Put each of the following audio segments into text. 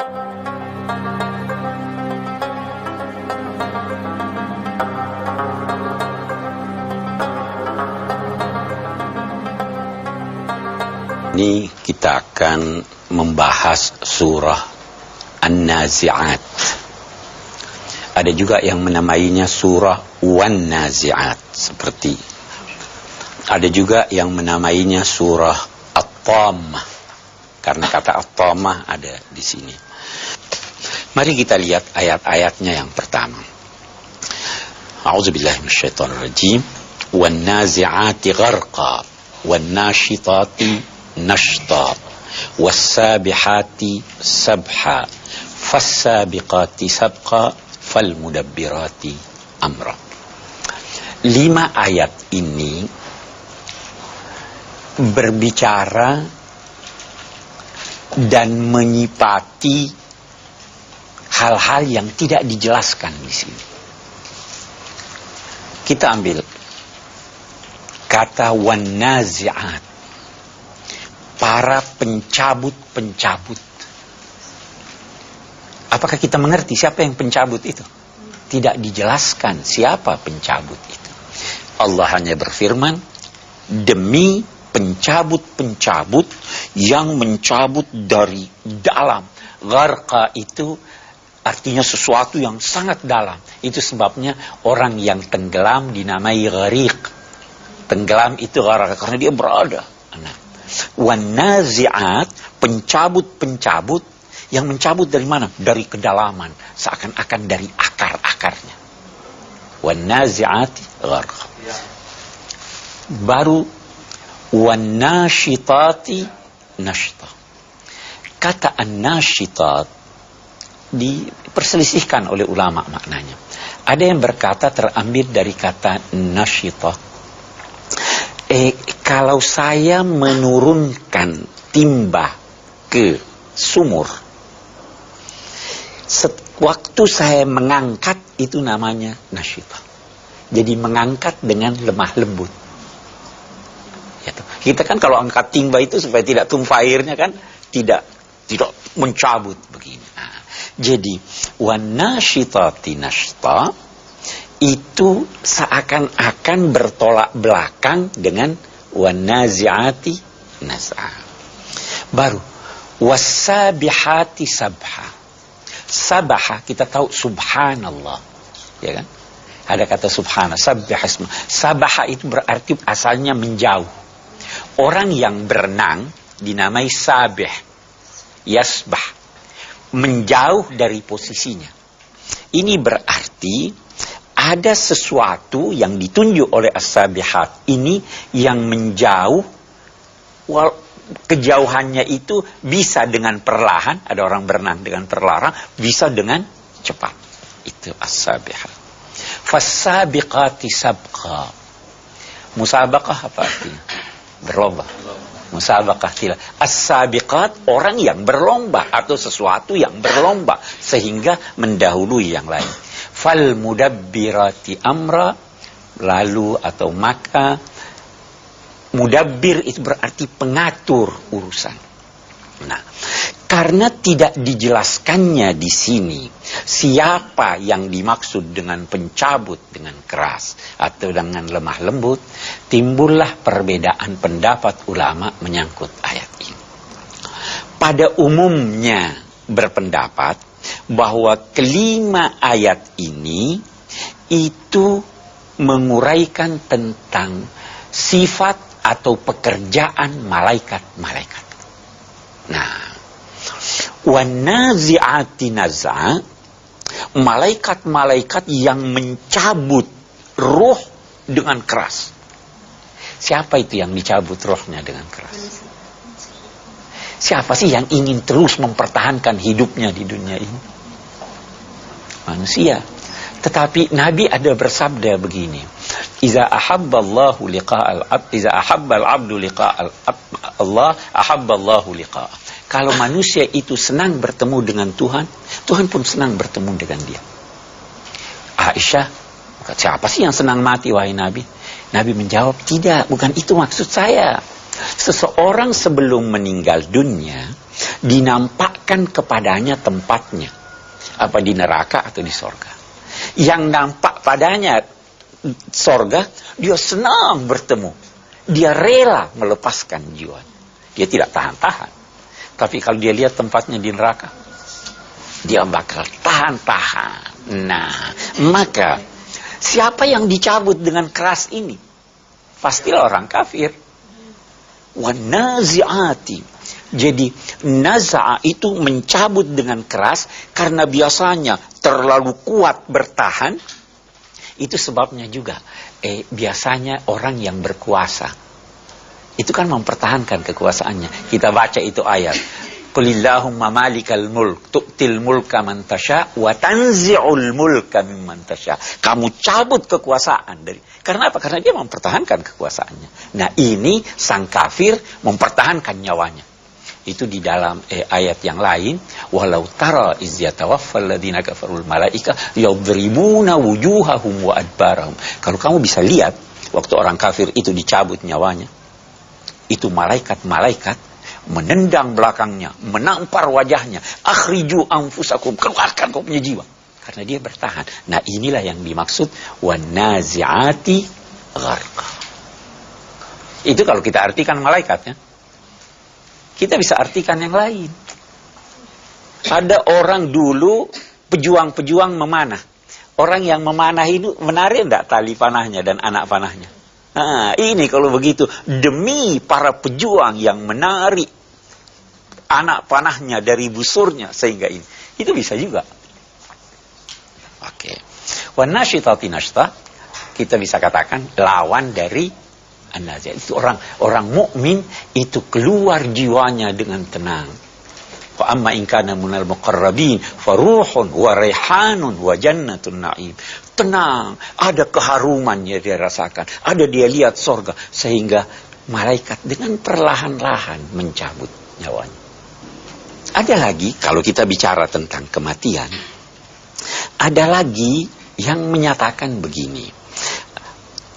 Ini kita akan membahas surah An-Nazi'at. Ada juga yang menamainya surah Wan-Nazi'at, seperti ada juga yang menamainya surah At-Tammah, karena kata At-Tammah ada di sini. Mari kita lihat ayat-ayatnya yang pertama. A'udzubillahi minasyaitonirrajim. Wan-Nazi'ati gharqa, wan-nashitati nashta, was-sabihati sabha, fas-sabiqati sabqa, fal-mudabbirati amra. 5 ayat ini berbicara dan menyipati hal-hal yang tidak dijelaskan di sini. Kita ambil kata wan-nazi'at, para pencabut-pencabut. Apakah kita mengerti siapa yang pencabut itu? Tidak dijelaskan siapa pencabut itu. Allah hanya berfirman, demi pencabut-pencabut yang mencabut dari dalam. Gharqa itu artinya sesuatu yang sangat dalam. Itu sebabnya orang yang tenggelam dinamai ghariq. Tenggelam itu gharqa karena dia berada. Wan-nazi'at, pencabut-pencabut yang mencabut dari mana? Dari kedalaman, seakan-akan dari akar-akarnya. Wan-nazi'ati gharqa. Baru wan-nashitati nashta. Kata an-nashitat diperselisihkan oleh ulama maknanya. Ada yang berkata terambil dari kata nashita. Kalau saya menurunkan timba ke sumur, waktu saya mengangkat itu namanya nasyitah. Jadi mengangkat dengan lemah lembut. Kita kan kalau angkat timba itu supaya tidak tumpah airnya kan, tidak mencabut begini. Jadi wan-nasyitati nashta itu seakan-akan bertolak belakang dengan wan-nazi'ati naz'a. Baru was-sabihati sabha. Sabaha kita tahu subhanallah, ya kan? Ada kata subhana, sabbihasma. Sabaha itu berarti asalnya menjauh. Orang yang berenang dinamai sabih, yasbah, menjauh dari posisinya. Ini berarti ada sesuatu yang ditunjuk oleh as-sabihat ini yang menjauh. Kejauhannya itu bisa dengan perlahan, ada orang berenang dengan perlahan, bisa dengan cepat. Itu as-sabihat. Fas-sabiqati sabqa. Musabaqah apa artinya? Berlomba. Musabaqah tidak. As-sabiqat, orang yang berlomba atau sesuatu yang berlomba sehingga mendahului yang lain. Fal mudabbirati amra, lalu atau maka mudabbir itu berarti pengatur urusan. Nah, karena tidak dijelaskannya di sini siapa yang dimaksud dengan pencabut dengan keras atau dengan lemah lembut, timbullah perbedaan pendapat ulama menyangkut ayat ini. Pada umumnya berpendapat bahwa kelima ayat ini itu menguraikan tentang sifat atau pekerjaan malaikat-malaikat. Nah, wan-nazi'ati naz'a, malaikat-malaikat yang mencabut ruh dengan keras. Siapa itu yang dicabut rohnya dengan keras? Siapa sih yang ingin terus mempertahankan hidupnya di dunia ini? Manusia. Tetapi Nabi ada bersabda begini, Iza ahabballahu liqa'al abd, iza ahabbal abdu liqa'al Allah, ahabballahu liqa'ah. Kalau manusia itu senang bertemu dengan Tuhan, Tuhan pun senang bertemu dengan dia. Aisyah, siapa sih yang senang mati wahai Nabi? Nabi menjawab, tidak, bukan itu maksud saya. Seseorang sebelum meninggal dunia dinampakkan nampakkan kepadanya tempatnya, apa di neraka atau di sorga. Yang nampak padanya sorga, dia senang bertemu, dia rela melepaskan jiwa, dia tidak tahan-tahan. Tapi kalau dia lihat tempatnya di neraka, dia bakal tahan-tahan. Nah, maka siapa yang dicabut dengan keras ini? Pastilah orang kafir. Wanazi'ati. Jadi naza'a itu mencabut dengan keras karena biasanya terlalu kuat bertahan. Itu sebabnya juga biasanya orang yang berkuasa itu kan mempertahankan kekuasaannya. Kita baca itu ayat, Qulillahumma malikal mulk tu'til mulka man tasha wa tanzi'ul mulka mimman tasha. Kamu cabut kekuasaan dari, karena apa? Karena dia mempertahankan kekuasaannya. Nah, ini sang kafir mempertahankan nyawanya. Itu di dalam ayat yang lain, walau tara iz yatawaffal ladzina kafarul malaika yadribuna wujuhahum wa adbarahum. Kalau kamu bisa lihat waktu orang kafir itu dicabut nyawanya, itu malaikat-malaikat menendang belakangnya, menampar wajahnya, akhriju anfusakum, keluarkan kau punya jiwa, karena dia bertahan. Nah, inilah yang dimaksud wanazi'ati gharqa. Itu kalau kita artikan malaikatnya. Kita bisa artikan yang lain. Ada orang dulu pejuang-pejuang memanah. Orang yang memanah itu menarik enggak tali panahnya dan anak panahnya? Nah, ini kalau begitu demi para pejuang yang menarik anak panahnya dari busurnya sehingga ini. Itu bisa juga. Oke. Wan nasyitati nashta, kita bisa katakan lawan dari an-nazi'. Itu orang mukmin itu keluar jiwanya dengan tenang. Fa amma in kana minal muqarrabin faruhun wa raihanun wa jannatun na'im. Tenang, ada keharuman yang dia rasakan, ada dia lihat sorga, sehingga malaikat dengan perlahan-lahan mencabut nyawanya. Ada lagi, kalau kita bicara tentang kematian, ada lagi yang menyatakan begini.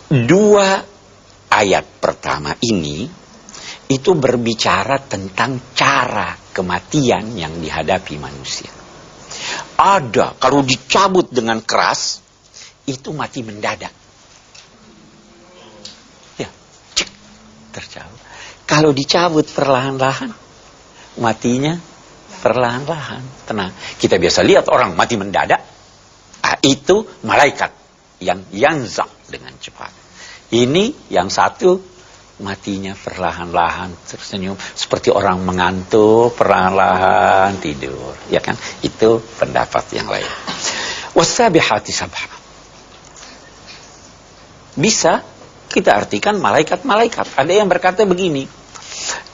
Dua ayat pertama ini itu berbicara tentang cara kematian yang dihadapi manusia. Ada, kalau dicabut dengan keras, itu mati mendadak. Ya, cek, tercabut. Kalau dicabut perlahan-lahan, matinya perlahan-lahan, tenang. Kita biasa lihat orang mati mendadak, itu malaikat yang yanza dengan cepat. Ini yang satu matinya perlahan-lahan, tersenyum seperti orang mengantuk, perlahan-lahan tidur, ya kan? Itu pendapat yang lain. Wasabihati sabha. Bisa kita artikan malaikat-malaikat. Ada yang berkata begini,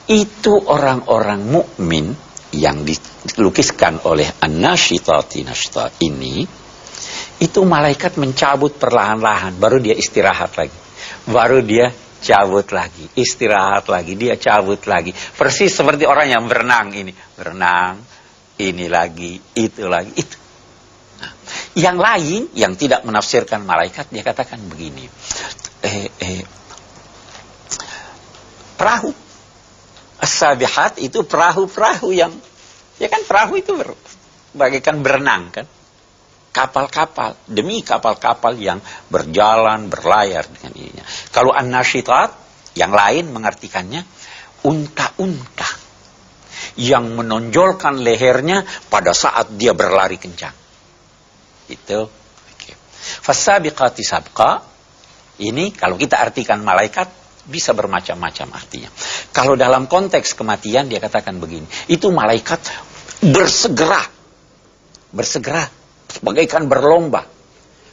itu orang-orang mukmin yang dilukiskan oleh an-nasyitati nashta ini, itu malaikat mencabut perlahan-lahan, baru dia istirahat lagi, baru dia cabut lagi, istirahat lagi, dia cabut lagi. Persis seperti orang yang berenang ini. Berenang, ini lagi, itu lagi, itu. Nah, yang lain, yang tidak menafsirkan malaikat, dia katakan begini. Perahu. As-sabihat itu perahu-perahu yang, ya kan perahu itu bagaikan berenang kan. Kapal-kapal, demi kapal-kapal yang berjalan, berlayar dengan ininya. Kalau an-nasyitat, yang lain mengartikannya, unta-unta yang menonjolkan lehernya pada saat dia berlari kencang. Itu. Okay. Fasabiqati sabqa, ini kalau kita artikan malaikat, bisa bermacam-macam artinya. Kalau dalam konteks kematian, dia katakan begini, itu malaikat bersegera, bagaikan berlomba.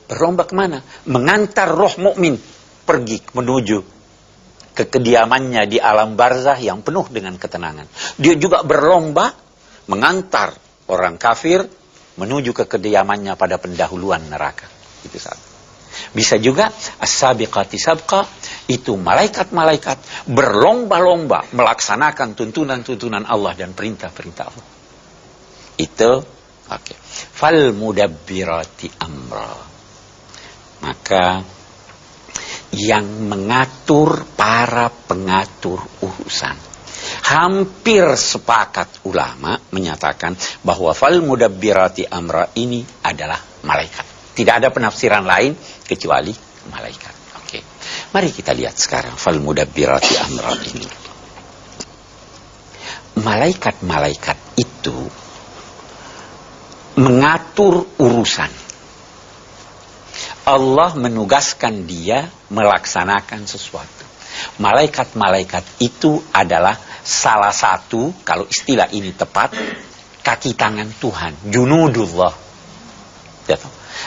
Berlomba kemana? Mengantar roh mukmin pergi menuju ke kediamannya di alam barzah yang penuh dengan ketenangan. Dia juga berlomba mengantar orang kafir menuju ke kediamannya pada pendahuluan neraka. Itu satu. Bisa juga as-sabiqati sabqa, itu malaikat-malaikat berlomba-lomba melaksanakan tuntunan-tuntunan Allah dan perintah-perintah Allah. Itu oke. Fal mudabbirati amra. Maka yang mengatur, para pengatur urusan. Hampir sepakat ulama menyatakan bahwa fal mudabbirati amra ini adalah malaikat. Tidak ada penafsiran lain kecuali malaikat. Oke. Mari kita lihat sekarang fal mudabbirati amra ini. Malaikat-malaikat itu mengatur urusan. Allah menugaskan dia melaksanakan sesuatu. Malaikat-malaikat itu adalah salah satu, kalau istilah ini tepat, kaki tangan Tuhan, junudullah.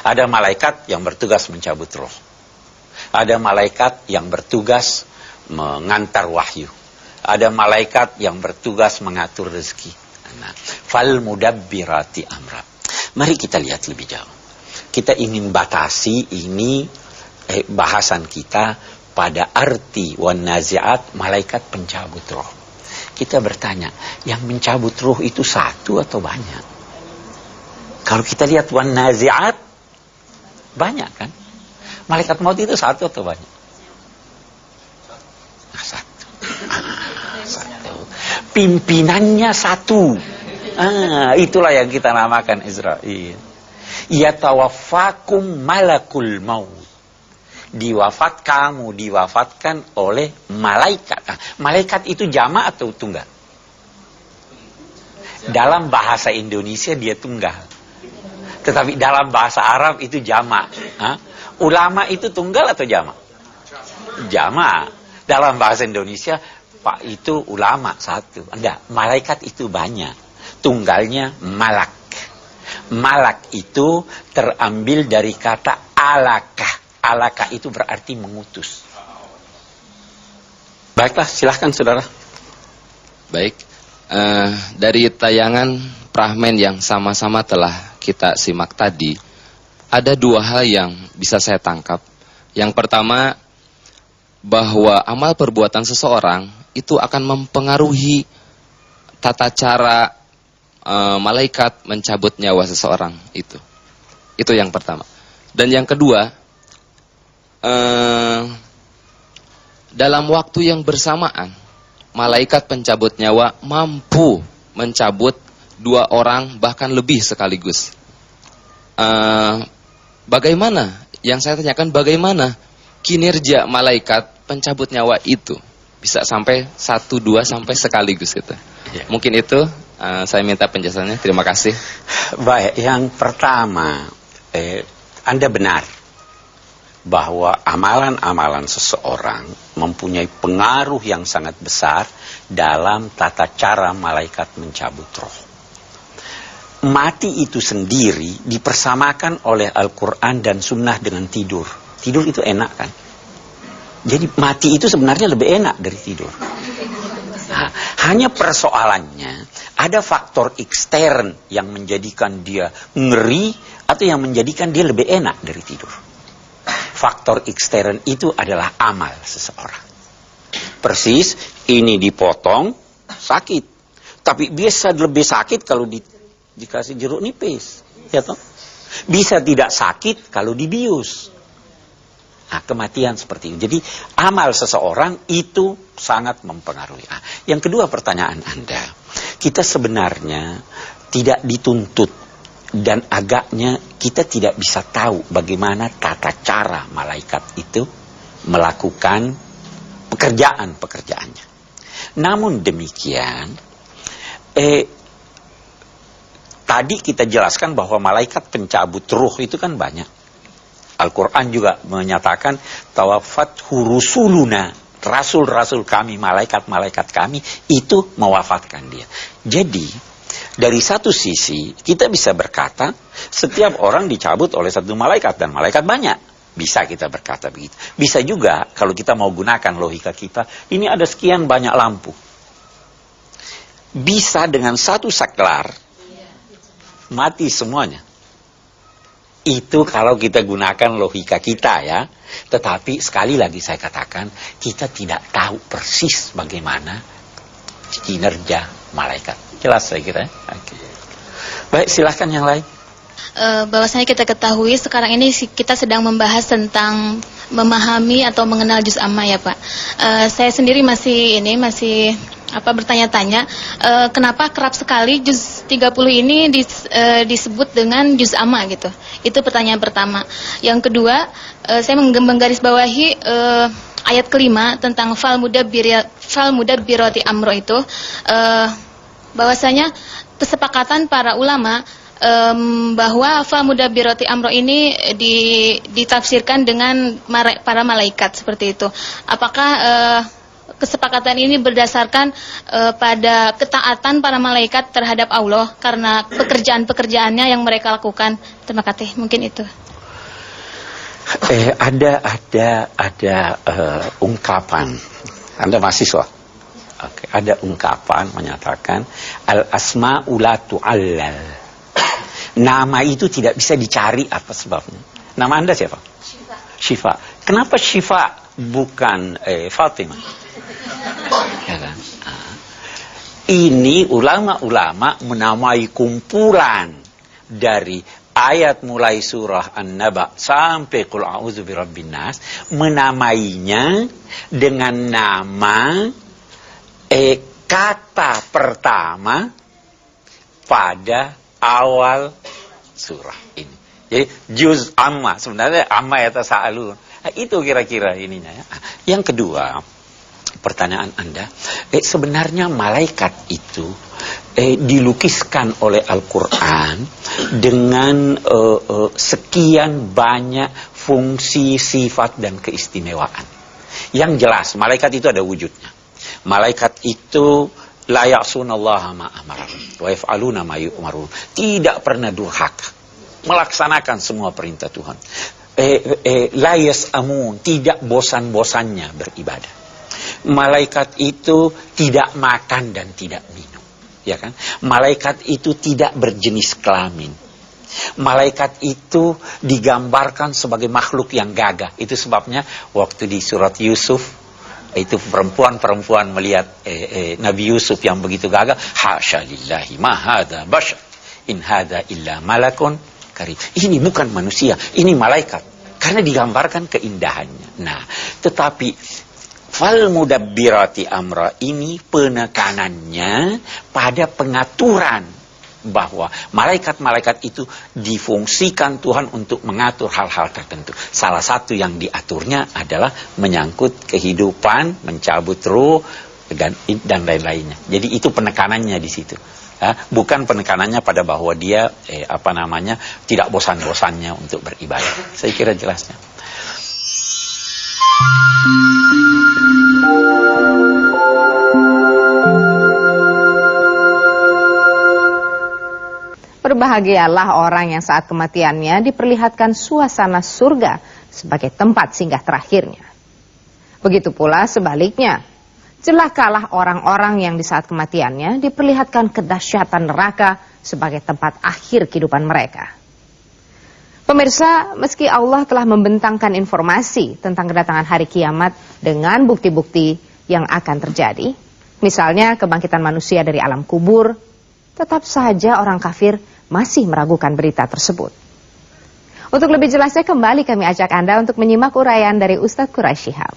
Ada malaikat yang bertugas mencabut roh. Ada malaikat yang bertugas mengantar wahyu. Ada malaikat yang bertugas mengatur rezeki. Nah, fal mudabbirati amra. Mari kita lihat lebih jauh. Kita ingin batasi ini bahasan kita pada arti wan nazi'at, malaikat pencabut roh. Kita bertanya, yang mencabut roh itu satu atau banyak? Kalau kita lihat wan nazi'at, banyak kan? Malaikat maut itu satu atau banyak? Nah, satu. Satu. Pimpinannya satu. Itulah yang kita namakan Israil. Yatawaffakum malakul maut. Diwafatkan oleh malaikat. Nah, malaikat itu jamak atau tunggal? Dalam bahasa Indonesia dia tunggal. Tetapi dalam bahasa Arab itu jamak. Ulama itu tunggal atau jamak? Jamak. Dalam bahasa Indonesia, Pak, itu ulama satu. Enggak, malaikat itu banyak. Tunggalnya malak. Malak itu terambil dari kata alakah. Alakah itu berarti mengutus. Baiklah, silahkan saudara. Baik, dari tayangan Prahmen yang sama-sama telah kita simak tadi, ada dua hal yang bisa saya tangkap. Yang pertama, bahwa amal perbuatan seseorang itu akan mempengaruhi tata cara malaikat mencabut nyawa seseorang itu. Itu yang pertama. Dan yang kedua, dalam waktu yang bersamaan, malaikat pencabut nyawa mampu mencabut dua orang bahkan lebih sekaligus. Bagaimana? Yang saya tanyakan, bagaimana kinerja malaikat pencabut nyawa itu bisa sampai 1, 2 sampai sekaligus itu? Ya. Mungkin itu saya minta penjelasannya. Terima kasih. Baik, yang pertama, Anda benar bahwa amalan-amalan seseorang mempunyai pengaruh yang sangat besar dalam tata cara malaikat mencabut roh. Mati itu sendiri dipersamakan oleh Al-Quran dan Sunnah dengan tidur. Tidur itu enak kan? Jadi mati itu sebenarnya lebih enak dari tidur. Nah, hanya persoalannya ada faktor ekstern yang menjadikan dia ngeri atau yang menjadikan dia lebih enak dari tidur. Faktor ekstern itu adalah amal seseorang. Persis ini dipotong sakit, tapi biasa lebih sakit kalau dikasih jeruk nipis, ya toh? Bisa tidak sakit kalau dibius. Nah, kematian seperti itu. Jadi amal seseorang itu sangat mempengaruhi. Nah, yang kedua, pertanyaan Anda, kita sebenarnya tidak dituntut dan agaknya kita tidak bisa tahu bagaimana tata cara malaikat itu melakukan pekerjaannya. Namun demikian, tadi kita jelaskan bahwa malaikat pencabut ruh itu kan banyak. Al-Quran juga menyatakan tawaffathu rusuluna, rasul-rasul kami, malaikat-malaikat kami itu mewafatkan dia. Jadi dari satu sisi kita bisa berkata setiap orang dicabut oleh satu malaikat dan malaikat banyak. Bisa kita berkata begitu. Bisa juga kalau kita mau gunakan logika kita, ini ada sekian banyak lampu. Bisa dengan satu saklar mati semuanya. Itu kalau kita gunakan logika kita ya. Tetapi sekali lagi saya katakan, kita tidak tahu persis bagaimana kinerja malaikat. Jelas saya kira. Okay. Baik, silahkan yang lain. Bahwasanya kita ketahui sekarang ini kita sedang membahas tentang memahami atau mengenal juz amma ya Pak. Saya sendiri masih bertanya-tanya kenapa kerap sekali juz 30 ini disebut dengan juz amma gitu. Itu pertanyaan pertama. Yang kedua, saya menggarisbawahi ayat kelima tentang fal mudabbirati amro itu, bahwasanya kesepakatan para ulama bahwa fal mudabbirati amro ini ditafsirkan dengan para malaikat seperti itu. Apakah kesepakatan ini berdasarkan pada ketaatan para malaikat terhadap Allah karena pekerjaan-pekerjaannya yang mereka lakukan? Terima kasih. Mungkin itu. Ada ungkapan. Anda mahasiswa? Oke, ada ungkapan menyatakan al-asma'u la tu'allal. Nama itu tidak bisa dicari apa sebabnya. Nama Anda siapa? Syifa. Kenapa Syifa bukan Fatimah? Ya kan? Ini ulama-ulama menamai kumpulan dari ayat mulai surah An-Naba sampai Qul a'udzu birabbin nas, menamainya dengan nama kata pertama pada awal surah ini. Jadi juz amma, sebenarnya amma ya tasa'alun. Itu kira-kira ininya ya. Yang kedua, pertanyaan Anda, sebenarnya malaikat itu dilukiskan oleh Al-Quran dengan sekian banyak fungsi, sifat, dan keistimewaan. Yang jelas, malaikat itu ada wujudnya. Malaikat itu la ya'sunallaha ma amarahum wa yaf'aluna ma yu'marun. Tidak pernah durhaka, melaksanakan semua perintah Tuhan. La yas'amun, tidak bosan-bosannya beribadah. Malaikat itu tidak makan dan tidak minum, ya kan? Malaikat itu tidak berjenis kelamin. Malaikat itu digambarkan sebagai makhluk yang gagah. Itu sebabnya waktu di surat Yusuf itu perempuan-perempuan melihat Nabi Yusuf yang begitu gagah, hasya lillahi ma hadza bashar in hadza illa malakun karim. Ini bukan manusia, ini malaikat. Karena digambarkan keindahannya. Nah, tetapi fal mudabbirati amra ini penekanannya pada pengaturan bahwa malaikat-malaikat itu difungsikan Tuhan untuk mengatur hal-hal tertentu. Salah satu yang diaturnya adalah menyangkut kehidupan, mencabut ruh dan lain-lainnya. Jadi itu penekanannya di situ. Bukan penekanannya pada bahwa dia tidak bosan-bosannya untuk beribadah. Saya kira jelasnya. Berbahagialah orang yang saat kematiannya diperlihatkan suasana surga sebagai tempat singgah terakhirnya. Begitu pula sebaliknya, celakalah orang-orang yang di saat kematiannya diperlihatkan kedahsyatan neraka sebagai tempat akhir kehidupan mereka. Pemirsa, meski Allah telah membentangkan informasi tentang kedatangan hari kiamat dengan bukti-bukti yang akan terjadi, misalnya kebangkitan manusia dari alam kubur, tetap saja orang kafir masih meragukan berita tersebut. Untuk lebih jelasnya kembali kami ajak Anda untuk menyimak uraian dari Ustadz Quraisy Shihab.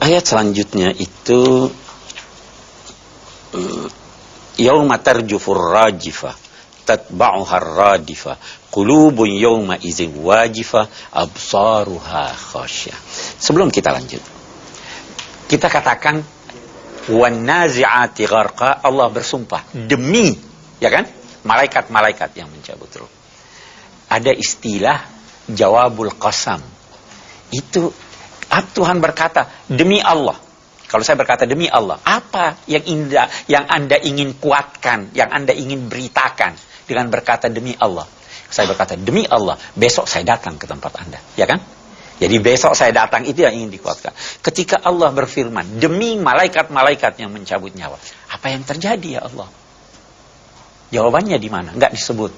Ayat selanjutnya itu yauma tarjufur rajifah tatba'uha ar-radifah qulubun yawma idzin wajifah absaruha khasyah. Sebelum kita lanjut, kita katakan wan nazi'ati gharqa, Allah bersumpah demi, ya kan, malaikat-malaikat yang mencabut ruh. Ada istilah jawabul qasam. Itu Tuhan berkata demi Allah. Kalau saya berkata demi Allah, apa yang indah, yang Anda ingin kuatkan, yang Anda ingin beritakan dengan berkata demi Allah? Saya berkata demi Allah, besok saya datang ke tempat Anda, ya kan? Jadi besok saya datang, itu yang ingin dikuatkan. Ketika Allah berfirman demi malaikat-malaikat yang mencabut nyawa, apa yang terjadi ya Allah? Jawabannya di mana? Enggak disebut.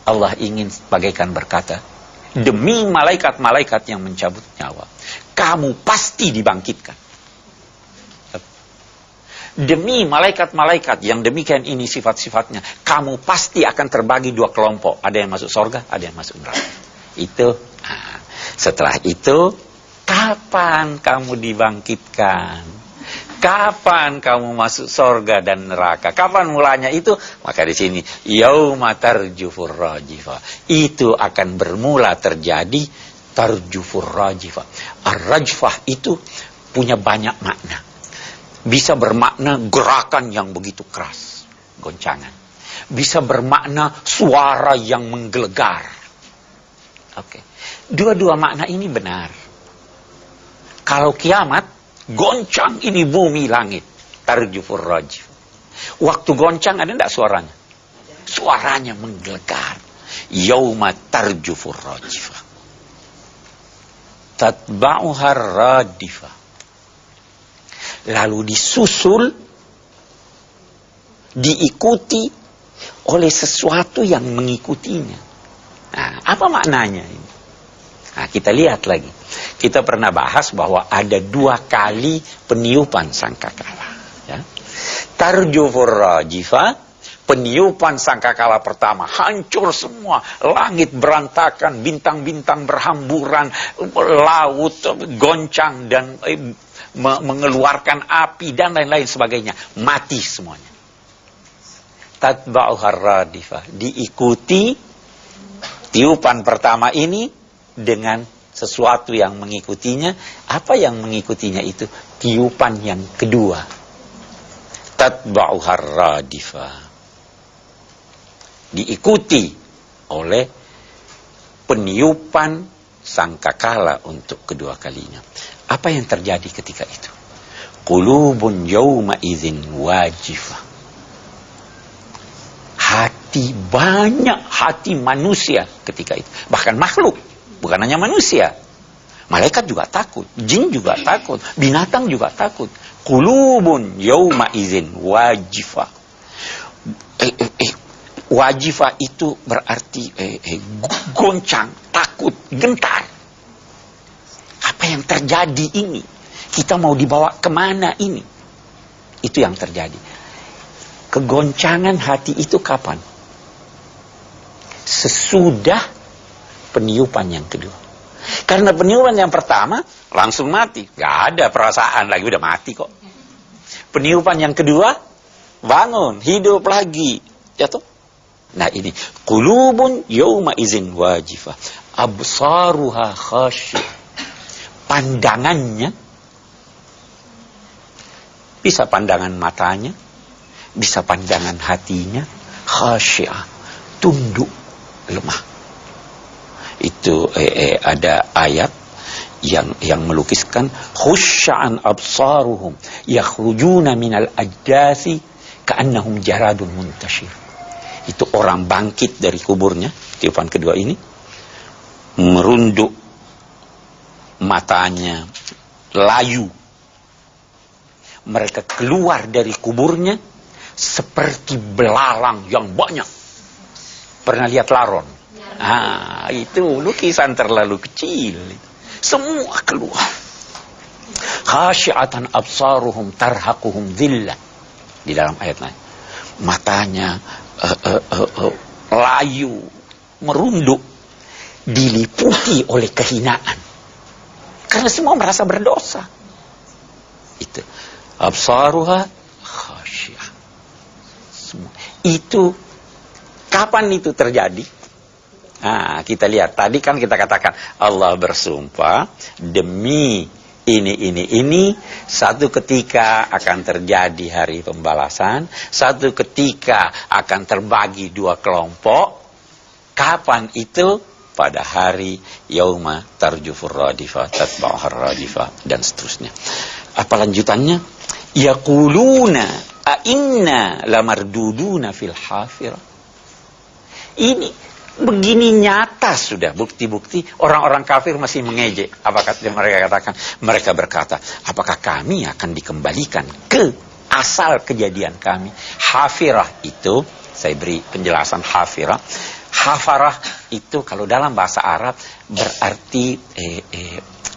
Allah ingin bagaikan berkata, demi malaikat-malaikat yang mencabut nyawa, kamu pasti dibangkitkan. Demi malaikat-malaikat yang demikian ini sifat-sifatnya, kamu pasti akan terbagi dua kelompok. Ada yang masuk surga, ada yang masuk neraka. Itu. Setelah itu, kapan kamu dibangkitkan? Kapan kamu masuk surga dan neraka? Kapan mulanya itu? Maka di sini yauma tarjufur rajifah. Itu akan bermula terjadi tarjufur rajifah. Ar-rajfah itu punya banyak makna. Bisa bermakna gerakan yang begitu keras, goncangan. Bisa bermakna suara yang menggelegar. Oke. Dua-dua makna ini benar. Kalau kiamat, goncang ini bumi langit. Tarjufur rajif. Waktu goncang ada enggak suaranya? Suaranya menggelegar. Yauma tarjufur rajifah. Tatba'uhar radifah. Lalu disusul, diikuti oleh sesuatu yang mengikutinya. Nah, apa maknanya ini? Nah, kita lihat lagi. Kita pernah bahas bahwa ada 2 kali peniupan sangkakala. Ya. Tarjufur rajifah, peniupan sangkakala pertama, hancur semua. Langit berantakan, bintang-bintang berhamburan, laut goncang dan mengeluarkan api dan lain-lain sebagainya. Mati semuanya. Tatba'uhar radifah. Diikuti tiupan pertama ini dengan sesuatu yang mengikutinya. Apa yang mengikutinya itu? Tiupan yang kedua. Tatba'uhar radifah. Diikuti oleh peniupan sangkakala untuk kedua kalinya. Apa yang terjadi ketika itu? Qulubun yawma idzin wajifah. Banyak hati manusia ketika itu. Bahkan makhluk, bukan hanya manusia. Malaikat juga takut, jin juga takut, binatang juga takut. Qulubun yawma idzin wajifah. Wajifah itu berarti goncang, takut, gentar. Apa yang terjadi ini? Kita mau dibawa kemana ini? Itu yang terjadi. Kegoncangan hati itu kapan? Sesudah peniupan yang kedua. Karena peniupan yang pertama langsung mati. Gak ada perasaan lagi, udah mati kok. Peniupan yang kedua, bangun, hidup lagi. Jatuh. Nah ini, qulubun yawma izin wajifah. Absaruha khasyih. Pandangannya, bisa pandangan matanya, bisa pandangan hatinya, khasyah, tunduk, lemah. Itu ada ayat yang melukiskan khusya'an absaruhum yakhrujuna minal ajdathi ka'annahum jaradun muntashir. Itu orang bangkit dari kuburnya, tiupan kedua ini, merunduk matanya, layu. Mereka keluar dari kuburnya seperti belalang yang banyak. Pernah lihat laron? Ah, itu lukisan terlalu kecil. Semua keluar. Khasyi'atan absaruhum tarhaquhum dhillah. Di dalam ayat lain. Matanya layu, merunduk, diliputi oleh kehinaan. Karena semua merasa berdosa. Itu absaruha khasyah. Semua. Itu kapan itu terjadi? Nah, kita lihat tadi kan kita katakan Allah bersumpah demi ini satu ketika akan terjadi hari pembalasan, satu ketika akan terbagi 2 kelompok. Kapan itu? Pada hari yauma tarjufur radifah, tatba'uhar radifah, dan seterusnya. Apa lanjutannya? Yaquluna a inna lamarduduna fil hafirah. Ini begini nyata sudah bukti-bukti. Orang-orang kafir masih mengejek. Apa kata mereka katakan? Mereka berkata, apakah kami akan dikembalikan ke asal kejadian kami? Hafirah itu, saya beri penjelasan hafirah. Hafarah itu kalau dalam bahasa Arab berarti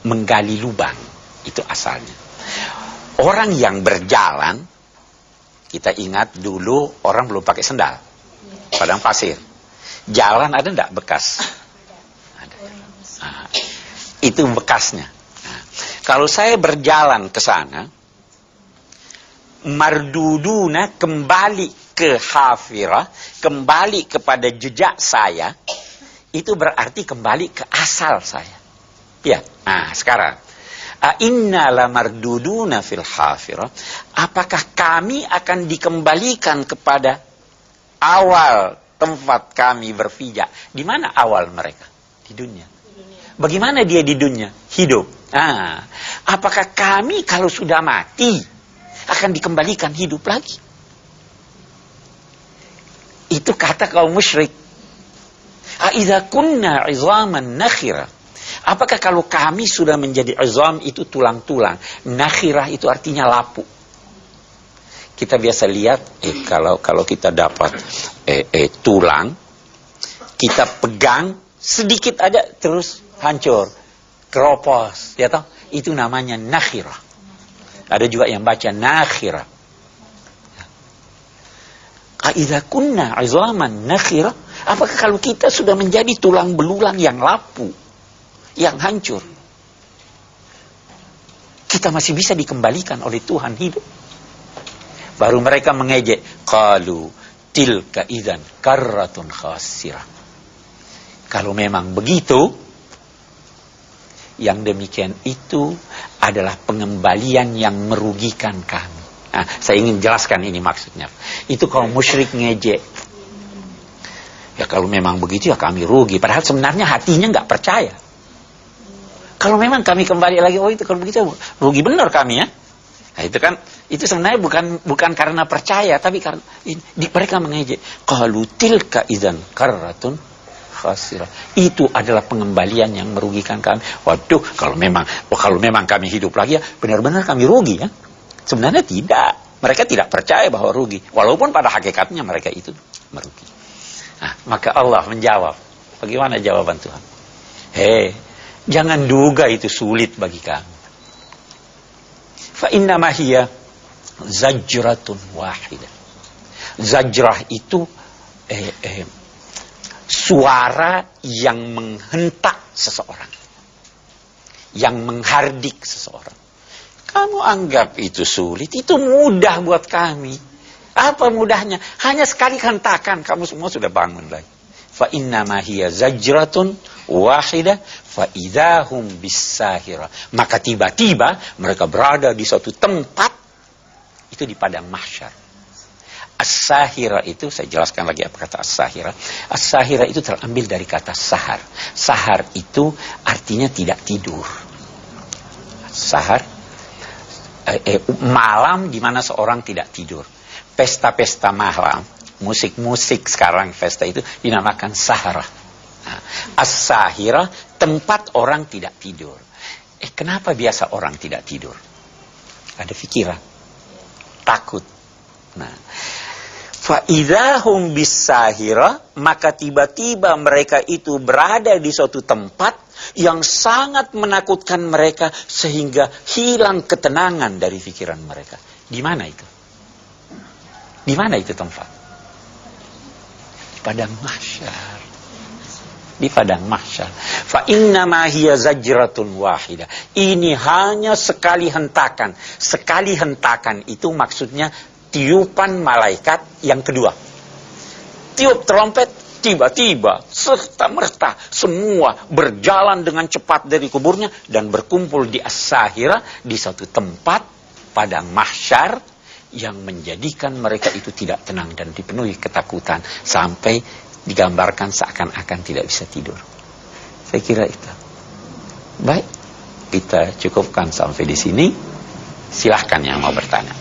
menggali lubang. Itu asalnya. Orang yang berjalan, kita ingat dulu orang belum pakai sendal. Padang pasir. Jalan ada enggak bekas? Ada. Nah, itu bekasnya. Nah, kalau saya berjalan ke sana, marduduna, kembali ke hafirah, kembali kepada jejak saya, itu berarti kembali ke asal saya. Ya, nah sekarang inna la marduduna fil hafirah, apakah kami akan dikembalikan kepada awal tempat kami berpijak? Di mana awal mereka? Di dunia. Bagaimana dia di dunia? Hidup. Nah, apakah kami kalau sudah mati akan dikembalikan hidup lagi? Itu kata kaum musyrik. Idza kunna 'idzaman nakhira. Apakah kalau kami sudah menjadi izam, itu tulang-tulang, nakhirah itu artinya lapuk. Kita biasa lihat kalau kita dapat tulang, kita pegang sedikit aja terus hancur, keropos, ya toh? Itu namanya nakhirah. Ada juga yang baca nakhirah. Idza kunna 'idzaman nakhirah, apakah kalau kita sudah menjadi tulang belulang yang lapuk, yang hancur, kita masih bisa dikembalikan oleh Tuhan hidup? Baru mereka mengejek, qalu tilka idzan karratun khasirah. Kalau memang begitu, yang demikian itu adalah pengembalian yang merugikan kami. Nah, saya ingin jelaskan ini maksudnya. Itu kaum musyrik ngejek. Ya kalau memang begitu ya kami rugi. Padahal sebenarnya hatinya nggak percaya. Kalau memang kami kembali lagi, oh itu kalau begitu rugi benar kami ya. Nah itu kan, itu sebenarnya bukan karena percaya, tapi karena mereka mengejek. Qalu tilka idzan karratun khasirah. Itu adalah pengembalian yang merugikan kami. Waduh, kalau memang kami hidup lagi ya benar-benar kami rugi ya. Sebenarnya tidak. Mereka tidak percaya bahwa rugi. Walaupun pada hakikatnya mereka itu merugi. Nah, maka Allah menjawab. Bagaimana jawaban Tuhan? Jangan duga itu sulit bagi kamu. Fa innama hiya zajratun wahidah. Zajrah itu suara yang menghentak seseorang, yang menghardik seseorang. Kamu anggap itu sulit, itu mudah buat kami. Apa mudahnya? Hanya sekali hentakan, kamu semua sudah bangun lagi. Fa innama hiya zajratun wahidah fa idahum bisahira. Maka tiba-tiba mereka berada di suatu tempat, itu di padang mahsyar. As-sahira itu, saya jelaskan lagi apa kata as-sahira. As-sahira itu terambil dari kata sahar. Sahar itu artinya tidak tidur. Sahar malam di mana seorang tidak tidur. Pesta-pesta malam, musik-musik sekarang pesta itu dinamakan sahara. Nah, as-sahira tempat orang tidak tidur. Kenapa biasa orang tidak tidur? Ada pikiran, takut. Nah, fa idzahum bis-sahira, maka tiba-tiba mereka itu berada di suatu tempat yang sangat menakutkan mereka sehingga hilang ketenangan dari pikiran mereka. Di mana itu? Di mana itu tempat? Di padang mahsyar. Di padang mahsyar. Fa innama hiya zajratun wahidah. Ini hanya sekali hentakan. Sekali hentakan itu maksudnya tiupan malaikat yang kedua. Tiup trompet, tiba-tiba serta-merta semua berjalan dengan cepat dari kuburnya dan berkumpul di as-sahira, di suatu tempat padang mahsyar yang menjadikan mereka itu tidak tenang dan dipenuhi ketakutan sampai digambarkan seakan-akan tidak bisa tidur. Saya kira itu. Baik, kita cukupkan sampai di sini. Silahkan yang mau bertanya.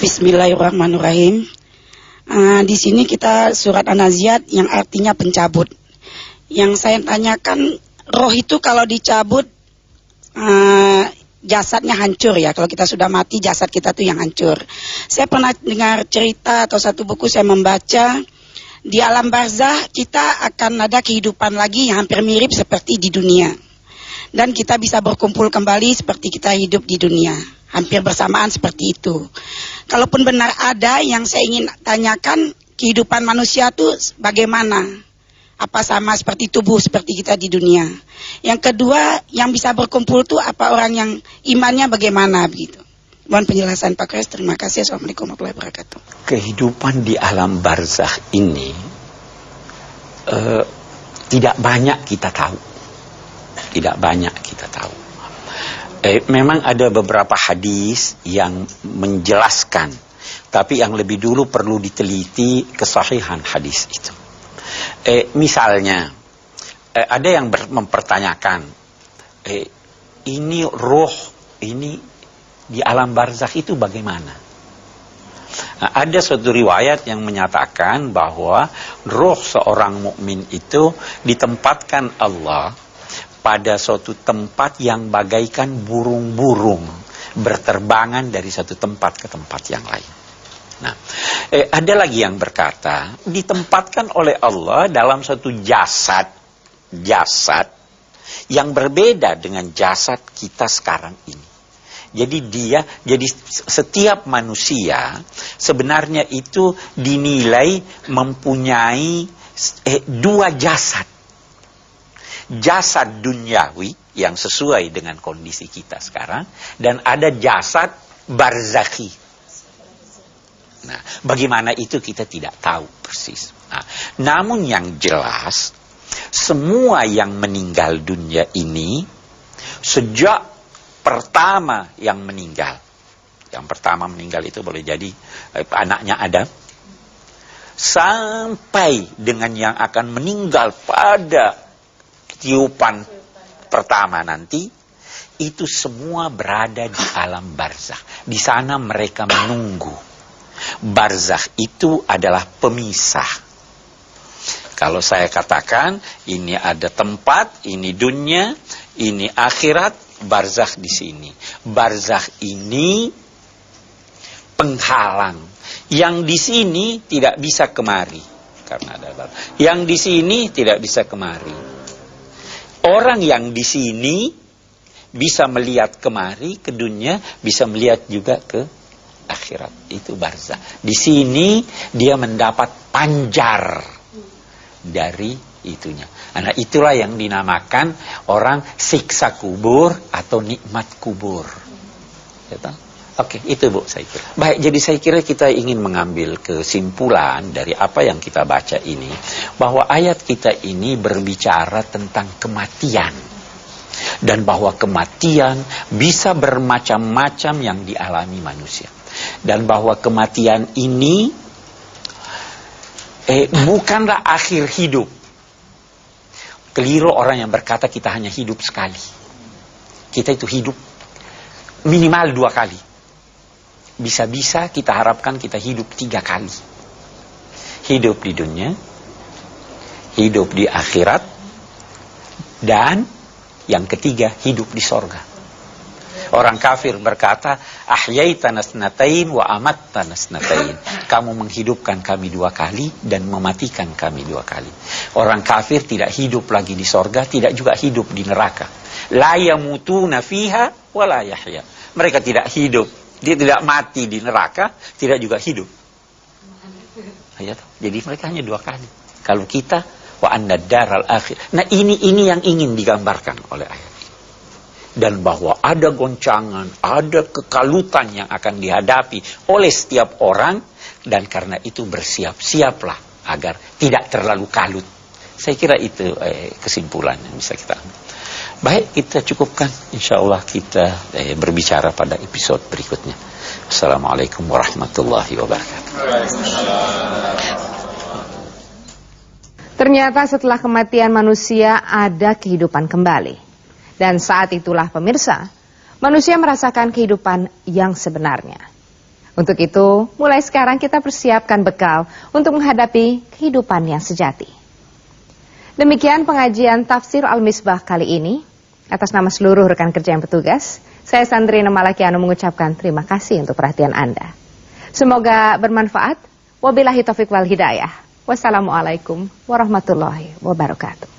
Bismillahirrahmanirrahim. Di sini kita surat An-Naziat yang artinya pencabut. Yang saya tanyakan, roh itu kalau dicabut jasadnya hancur ya. Kalau kita sudah mati, jasad kita tuh yang hancur. Saya pernah dengar cerita atau satu buku saya membaca, di alam barzah kita akan ada kehidupan lagi yang hampir mirip seperti di dunia. Dan kita bisa berkumpul kembali seperti kita hidup di dunia. Hampir bersamaan seperti itu. Kalaupun benar ada, yang saya ingin tanyakan, kehidupan manusia tuh bagaimana? Apa sama seperti tubuh seperti kita di dunia? Yang kedua, yang bisa berkumpul tuh apa orang yang imannya bagaimana begitu? Mohon penjelasan Pak Kores. Terima kasih. Assalamualaikum warahmatullahi wabarakatuh. Kehidupan di alam barzakh ini tidak banyak kita tahu. Tidak banyak kita tahu. Memang ada beberapa hadis yang menjelaskan, tapi yang lebih dulu perlu diteliti kesahihan hadis itu. Misalnya, ada yang mempertanyakan, ini roh, ini di alam barzakh itu bagaimana? Nah, ada suatu riwayat yang menyatakan bahwa roh seorang mukmin itu ditempatkan Allah pada suatu tempat yang bagaikan burung-burung berterbangan dari satu tempat ke tempat yang lain. Nah, ada lagi yang berkata ditempatkan oleh Allah dalam suatu jasad yang berbeda dengan jasad kita sekarang ini. Jadi setiap manusia sebenarnya itu dinilai mempunyai dua jasad. Jasad duniawi yang sesuai dengan kondisi kita sekarang, dan ada jasad barzakhi. Nah, bagaimana itu kita tidak tahu persis. Nah, namun yang jelas, semua yang meninggal dunia ini, sejak pertama yang meninggal itu boleh jadi anaknya Adam, sampai dengan yang akan meninggal pada tiupan pertama nanti, itu semua berada di alam barzakh. Di sana mereka menunggu. Barzakh itu adalah pemisah. Kalau saya katakan ini ada tempat, ini dunia, ini akhirat, barzakh di sini. Barzakh ini penghalang. Yang di sini tidak bisa kemari karena ada barzakh. Yang di sini tidak bisa kemari. Orang yang di sini bisa melihat kemari ke dunia, bisa melihat juga ke akhirat. Itu barzakh. Di sini dia mendapat panjar dari itunya. Nah, itulah yang dinamakan orang siksa kubur atau nikmat kubur. Oke, itu Bu saya kira. Baik, jadi saya kira kita ingin mengambil kesimpulan dari apa yang kita baca ini, bahwa ayat kita ini berbicara tentang kematian. Dan bahwa kematian bisa bermacam-macam yang dialami manusia. Dan bahwa kematian ini bukanlah akhir hidup. Keliru orang yang berkata kita hanya hidup sekali. Kita itu hidup minimal 2 kali. Bisa-bisa kita harapkan kita hidup 3 kali. Hidup di dunia, hidup di akhirat, dan yang ketiga hidup di sorga. Orang kafir berkata, ahyaitana snatain wa amattana snatain. Kamu menghidupkan kami 2 kali dan mematikan kami 2 kali. Orang kafir tidak hidup lagi di sorga, tidak juga hidup di neraka. La yamutuna fiha wa la yahya. Mereka tidak hidup, dia tidak mati di neraka, tidak juga hidup. Jadi mereka hanya 2 kali. Kalau kita, wa anna daral akhir. Nah, ini yang ingin digambarkan oleh ayat. Dan bahwa ada goncangan, ada kekalutan yang akan dihadapi oleh setiap orang, dan karena itu bersiap-siaplah agar tidak terlalu kalut. Saya kira itu kesimpulan yang bisa kita ambil. Baik, kita cukupkan. Insya Allah kita berbicara pada episode berikutnya. Assalamualaikum warahmatullahi wabarakatuh. Ternyata setelah kematian manusia ada kehidupan kembali. Dan saat itulah pemirsa, manusia merasakan kehidupan yang sebenarnya. Untuk itu, mulai sekarang kita persiapkan bekal untuk menghadapi kehidupan yang sejati. Demikian pengajian Tafsir Al-Misbah kali ini. Atas nama seluruh rekan kerja yang bertugas, saya Sandrina Malakiano mengucapkan terima kasih untuk perhatian Anda. Semoga bermanfaat. Wabillahi taufiq wal hidayah. Wassalamualaikum warahmatullahi wabarakatuh.